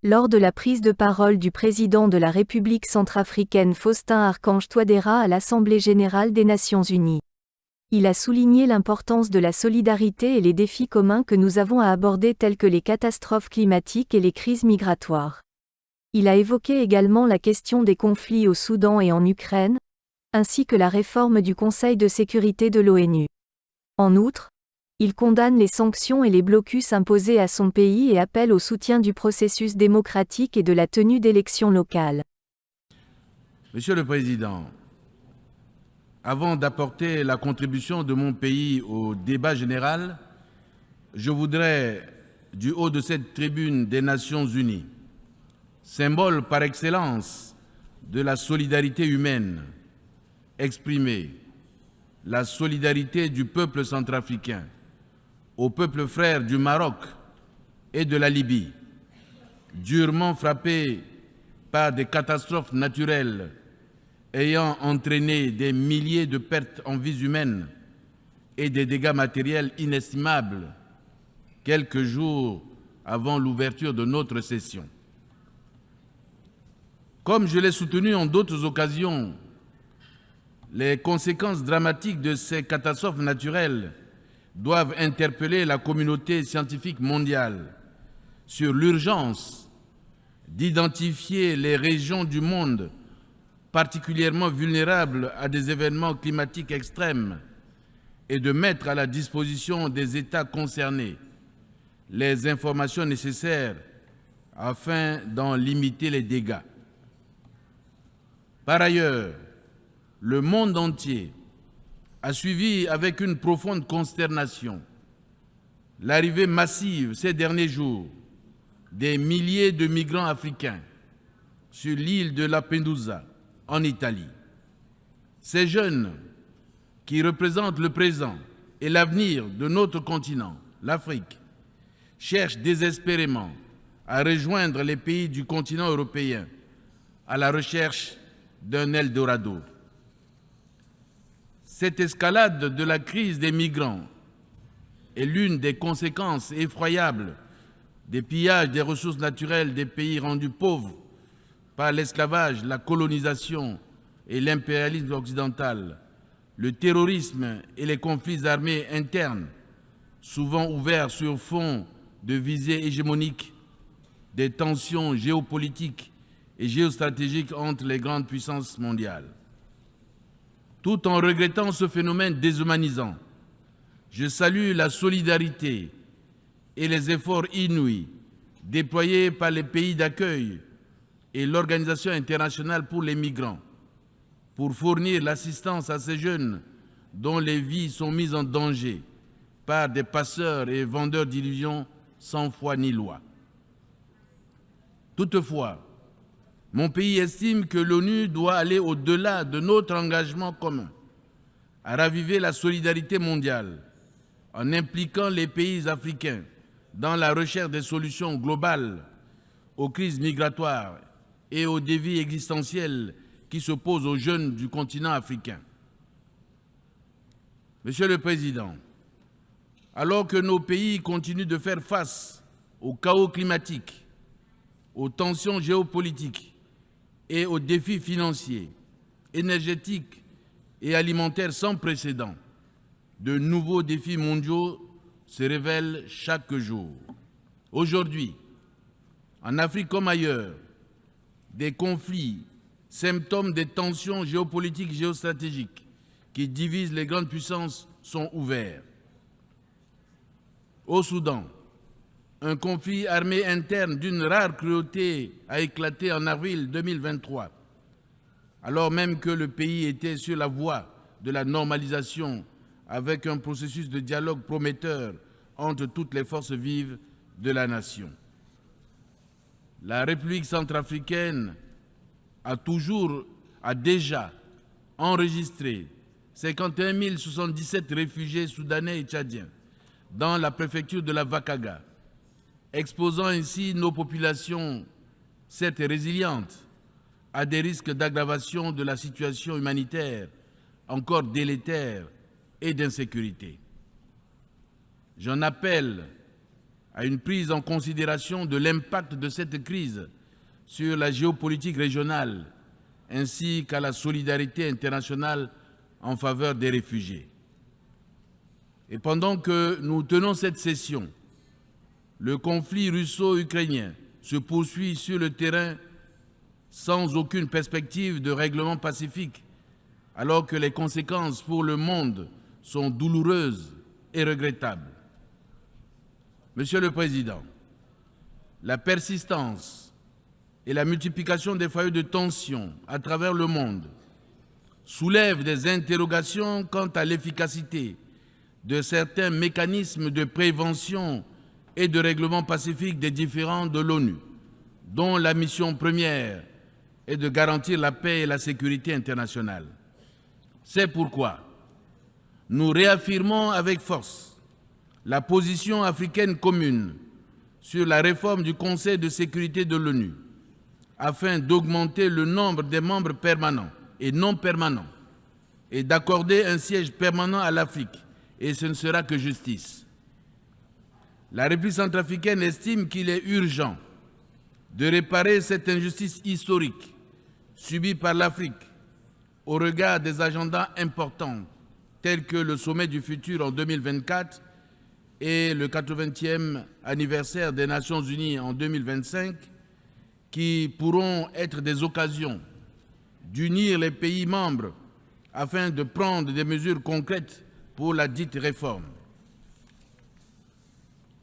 Lors de la prise de parole du président de la République centrafricaine Faustin Archange Touadéra à l'Assemblée générale des Nations unies. Il a souligné l'importance de la solidarité et les défis communs que nous avons à aborder tels que les catastrophes climatiques et les crises migratoires. Il a évoqué également la question des conflits au Soudan et en Ukraine, ainsi que la réforme du Conseil de sécurité de l'ONU. En outre, il condamne les sanctions et les blocus imposés à son pays et appelle au soutien du processus démocratique et de la tenue d'élections locales. Monsieur le Président, avant d'apporter la contribution de mon pays au débat général, je voudrais, du haut de cette tribune des Nations unies, symbole par excellence de la solidarité humaine, exprimer la solidarité du peuple centrafricain au peuple frère du Maroc et de la Libye, durement frappés par des catastrophes naturelles ayant entraîné des milliers de pertes en vies humaines et des dégâts matériels inestimables quelques jours avant l'ouverture de notre session. Comme je l'ai soutenu en d'autres occasions, les conséquences dramatiques de ces catastrophes naturelles doivent interpeller la communauté scientifique mondiale sur l'urgence d'identifier les régions du monde particulièrement vulnérables à des événements climatiques extrêmes et de mettre à la disposition des États concernés les informations nécessaires afin d'en limiter les dégâts. Par ailleurs, le monde entier a suivi avec une profonde consternation l'arrivée massive ces derniers jours des milliers de migrants africains sur l'île de Lampedusa, en Italie. Ces jeunes qui représentent le présent et l'avenir de notre continent, l'Afrique, cherchent désespérément à rejoindre les pays du continent européen à la recherche d'un Eldorado. Cette escalade de la crise des migrants est l'une des conséquences effroyables des pillages des ressources naturelles des pays rendus pauvres par l'esclavage, la colonisation et l'impérialisme occidental, le terrorisme et les conflits armés internes, souvent ouverts sur fond de visées hégémoniques, des tensions géopolitiques et géostratégiques entre les grandes puissances mondiales. Tout en regrettant ce phénomène déshumanisant, je salue la solidarité et les efforts inouïs déployés par les pays d'accueil et l'Organisation internationale pour les migrants pour fournir l'assistance à ces jeunes dont les vies sont mises en danger par des passeurs et vendeurs d'illusions sans foi ni loi. Toutefois, mon pays estime que l'ONU doit aller au-delà de notre engagement commun à raviver la solidarité mondiale en impliquant les pays africains dans la recherche des solutions globales aux crises migratoires et aux défis existentiels qui se posent aux jeunes du continent africain. Monsieur le Président, alors que nos pays continuent de faire face au chaos climatique, aux tensions géopolitiques et aux défis financiers, énergétiques et alimentaires sans précédent, de nouveaux défis mondiaux se révèlent chaque jour. Aujourd'hui, en Afrique comme ailleurs, des conflits, symptômes des tensions géopolitiques et géostratégiques qui divisent les grandes puissances sont ouverts. Au Soudan, un conflit armé interne d'une rare cruauté a éclaté en avril 2023, alors même que le pays était sur la voie de la normalisation avec un processus de dialogue prometteur entre toutes les forces vives de la nation. La République centrafricaine a déjà enregistré 51 077 réfugiés soudanais et tchadiens dans la préfecture de la Vakaga, exposant ainsi nos populations, certes résilientes, à des risques d'aggravation de la situation humanitaire encore délétère et d'insécurité. J'en appelle à une prise en considération de l'impact de cette crise sur la géopolitique régionale, ainsi qu'à la solidarité internationale en faveur des réfugiés. Et pendant que nous tenons cette session, le conflit russo-ukrainien se poursuit sur le terrain sans aucune perspective de règlement pacifique, alors que les conséquences pour le monde sont douloureuses et regrettables. Monsieur le Président, la persistance et la multiplication des foyers de tension à travers le monde soulèvent des interrogations quant à l'efficacité de certains mécanismes de prévention et de règlement pacifique des différends de l'ONU, dont la mission première est de garantir la paix et la sécurité internationale. C'est pourquoi nous réaffirmons avec force la position africaine commune sur la réforme du Conseil de sécurité de l'ONU, afin d'augmenter le nombre des membres permanents et non permanents, et d'accorder un siège permanent à l'Afrique, et ce ne sera que justice. La République centrafricaine estime qu'il est urgent de réparer cette injustice historique subie par l'Afrique au regard des agendas importants tels que le sommet du futur en 2024 et le 80e anniversaire des Nations Unies en 2025, qui pourront être des occasions d'unir les pays membres afin de prendre des mesures concrètes pour la dite réforme.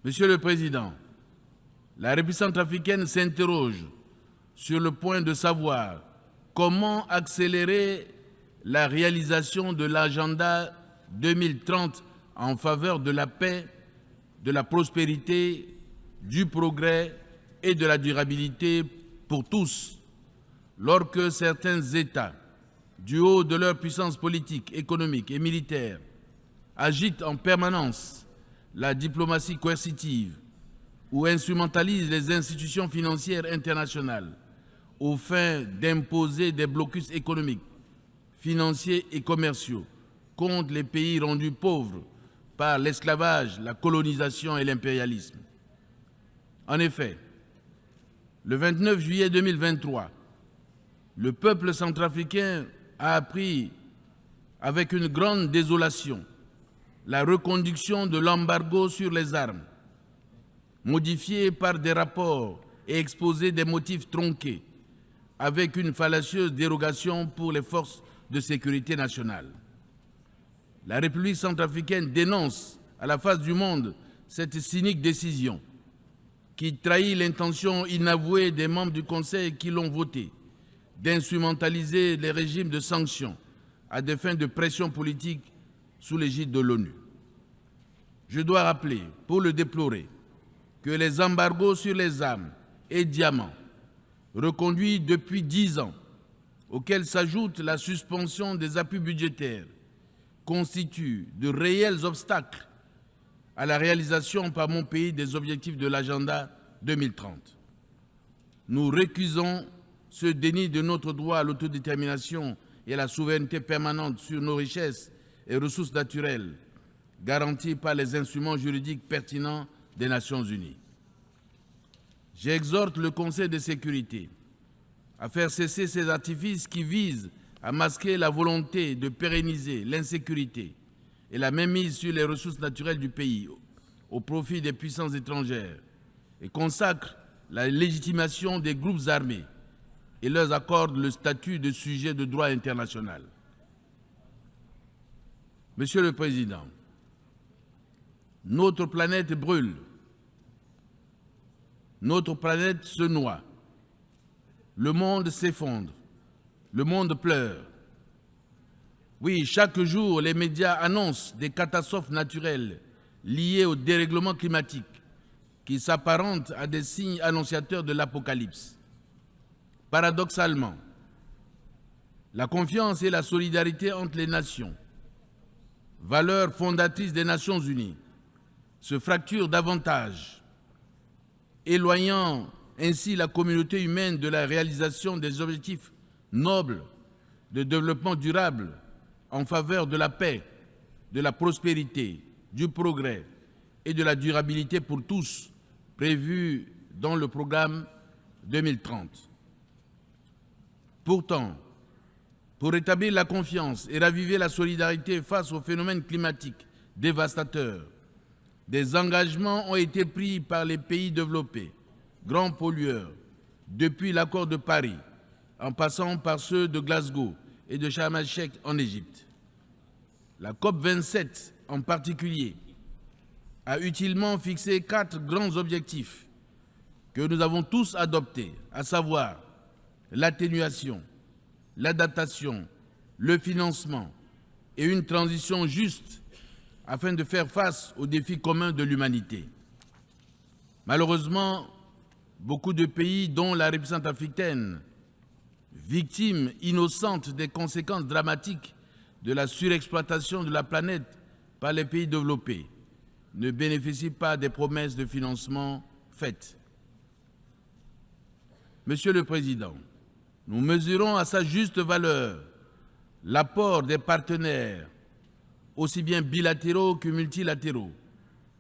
Monsieur le Président, la République centrafricaine s'interroge sur le point de savoir comment accélérer la réalisation de l'agenda 2030 en faveur de la paix, de la prospérité, du progrès et de la durabilité pour tous, lorsque certains États, du haut de leur puissance politique, économique et militaire, agitent en permanence la diplomatie coercitive ou instrumentalisent les institutions financières internationales aux fins d'imposer des blocus économiques, financiers et commerciaux contre les pays rendus pauvres par l'esclavage, la colonisation et l'impérialisme. En effet, le 29 juillet 2023, le peuple centrafricain a appris avec une grande désolation la reconduction de l'embargo sur les armes, modifié par des rapports et exposé des motifs tronqués, avec une fallacieuse dérogation pour les forces de sécurité nationale. La République centrafricaine dénonce à la face du monde cette cynique décision qui trahit l'intention inavouée des membres du Conseil qui l'ont votée d'instrumentaliser les régimes de sanctions à des fins de pression politique sous l'égide de l'ONU. Je dois rappeler, pour le déplorer, que les embargos sur les armes et diamants, reconduits depuis 10 ans, auxquels s'ajoute la suspension des appuis budgétaires, constituent de réels obstacles à la réalisation par mon pays des objectifs de l'agenda 2030. Nous récusons ce déni de notre droit à l'autodétermination et à la souveraineté permanente sur nos richesses et ressources naturelles, garanties par les instruments juridiques pertinents des Nations Unies. J'exhorte le Conseil de sécurité à faire cesser ces artifices qui visent à masquer la volonté de pérenniser l'insécurité et la mainmise sur les ressources naturelles du pays au profit des puissances étrangères et consacrent la légitimation des groupes armés et leur accordent le statut de sujet de droit international. Monsieur le Président, notre planète brûle, notre planète se noie, le monde s'effondre, le monde pleure. Oui, chaque jour, les médias annoncent des catastrophes naturelles liées au dérèglement climatique qui s'apparentent à des signes annonciateurs de l'apocalypse. Paradoxalement, la confiance et la solidarité entre les nations, valeurs fondatrices des Nations Unies, se fracturent davantage, éloignant ainsi la communauté humaine de la réalisation des objectifs nobles de développement durable en faveur de la paix, de la prospérité, du progrès et de la durabilité pour tous, prévus dans le programme 2030. Pourtant, pour rétablir la confiance et raviver la solidarité face aux phénomènes climatiques dévastateurs, des engagements ont été pris par les pays développés, grands pollueurs, depuis l'accord de Paris, en passant par ceux de Glasgow et de Sharm el-Sheikh en Égypte. La COP27 en particulier a utilement fixé 4 grands objectifs que nous avons tous adoptés, à savoir l'atténuation, l'adaptation, le financement et une transition juste afin de faire face aux défis communs de l'humanité. Malheureusement, beaucoup de pays, dont la République centrafricaine, victimes innocentes des conséquences dramatiques de la surexploitation de la planète par les pays développés, ne bénéficient pas des promesses de financement faites. Monsieur le Président, nous mesurons à sa juste valeur l'apport des partenaires, aussi bien bilatéraux que multilatéraux,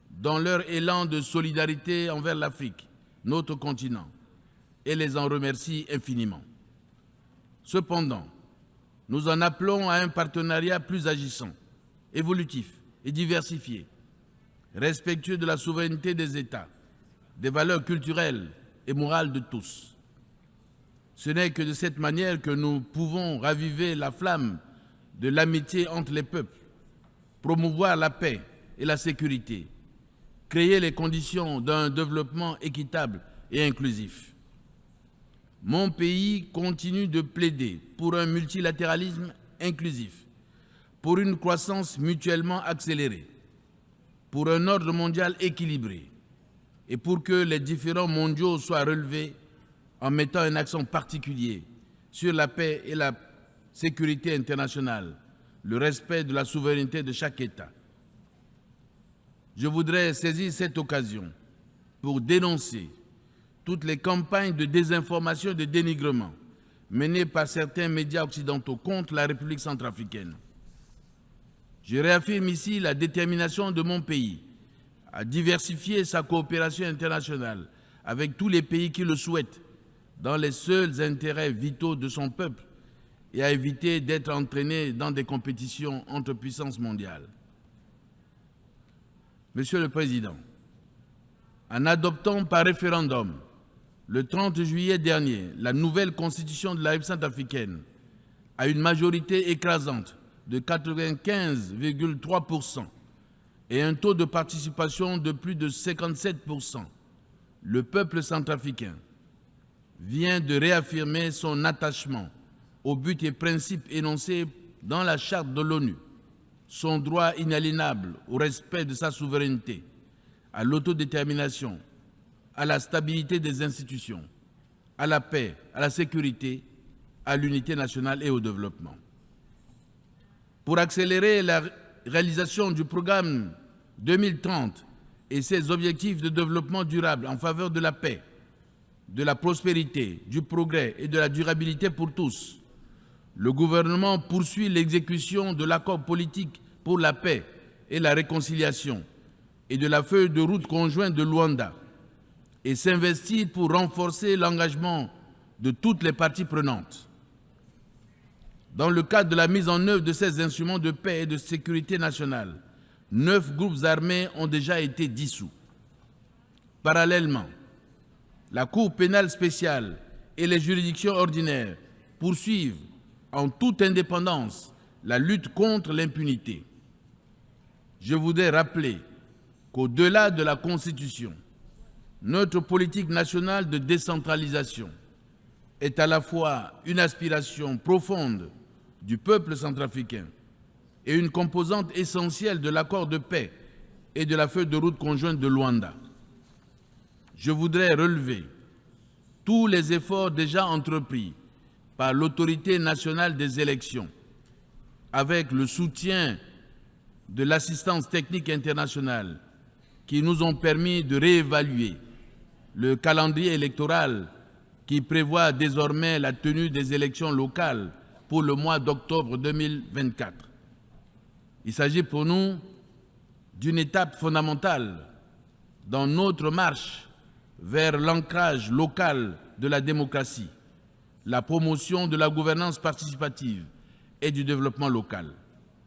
dans leur élan de solidarité envers l'Afrique, notre continent, et les en remercie infiniment. Cependant, nous en appelons à un partenariat plus agissant, évolutif et diversifié, respectueux de la souveraineté des États, des valeurs culturelles et morales de tous. Ce n'est que de cette manière que nous pouvons raviver la flamme de l'amitié entre les peuples, promouvoir la paix et la sécurité, créer les conditions d'un développement équitable et inclusif. Mon pays continue de plaider pour un multilatéralisme inclusif, pour une croissance mutuellement accélérée, pour un ordre mondial équilibré et pour que les différends mondiaux soient relevés en mettant un accent particulier sur la paix et la sécurité internationale, le respect de la souveraineté de chaque État. Je voudrais saisir cette occasion pour dénoncer toutes les campagnes de désinformation et de dénigrement menées par certains médias occidentaux contre la République centrafricaine. Je réaffirme ici la détermination de mon pays à diversifier sa coopération internationale avec tous les pays qui le souhaitent, dans les seuls intérêts vitaux de son peuple et à éviter d'être entraîné dans des compétitions entre puissances mondiales. Monsieur le Président, en adoptant par référendum le 30 juillet dernier la nouvelle constitution de la République centrafricaine à une majorité écrasante de 95,3% et un taux de participation de plus de 57%, le peuple centrafricain vient de réaffirmer son attachement aux buts et principes énoncés dans la Charte de l'ONU, son droit inaliénable au respect de sa souveraineté, à l'autodétermination, à la stabilité des institutions, à la paix, à la sécurité, à l'unité nationale et au développement. Pour accélérer la réalisation du programme 2030 et ses objectifs de développement durable en faveur de la paix, de la prospérité, du progrès et de la durabilité pour tous, le gouvernement poursuit l'exécution de l'accord politique pour la paix et la réconciliation et de la feuille de route conjointe de Luanda et s'investit pour renforcer l'engagement de toutes les parties prenantes. Dans le cadre de la mise en œuvre de ces instruments de paix et de sécurité nationale, 9 groupes armés ont déjà été dissous. Parallèlement, la Cour pénale spéciale et les juridictions ordinaires poursuivent en toute indépendance la lutte contre l'impunité. Je voudrais rappeler qu'au-delà de la Constitution, notre politique nationale de décentralisation est à la fois une aspiration profonde du peuple centrafricain et une composante essentielle de l'accord de paix et de la feuille de route conjointe de Luanda. Je voudrais relever tous les efforts déjà entrepris par l'autorité nationale des élections, avec le soutien de l'assistance technique internationale, qui nous ont permis de réévaluer le calendrier électoral qui prévoit désormais la tenue des élections locales pour le mois d'octobre 2024. Il s'agit pour nous d'une étape fondamentale dans notre marche vers l'ancrage local de la démocratie, la promotion de la gouvernance participative et du développement local.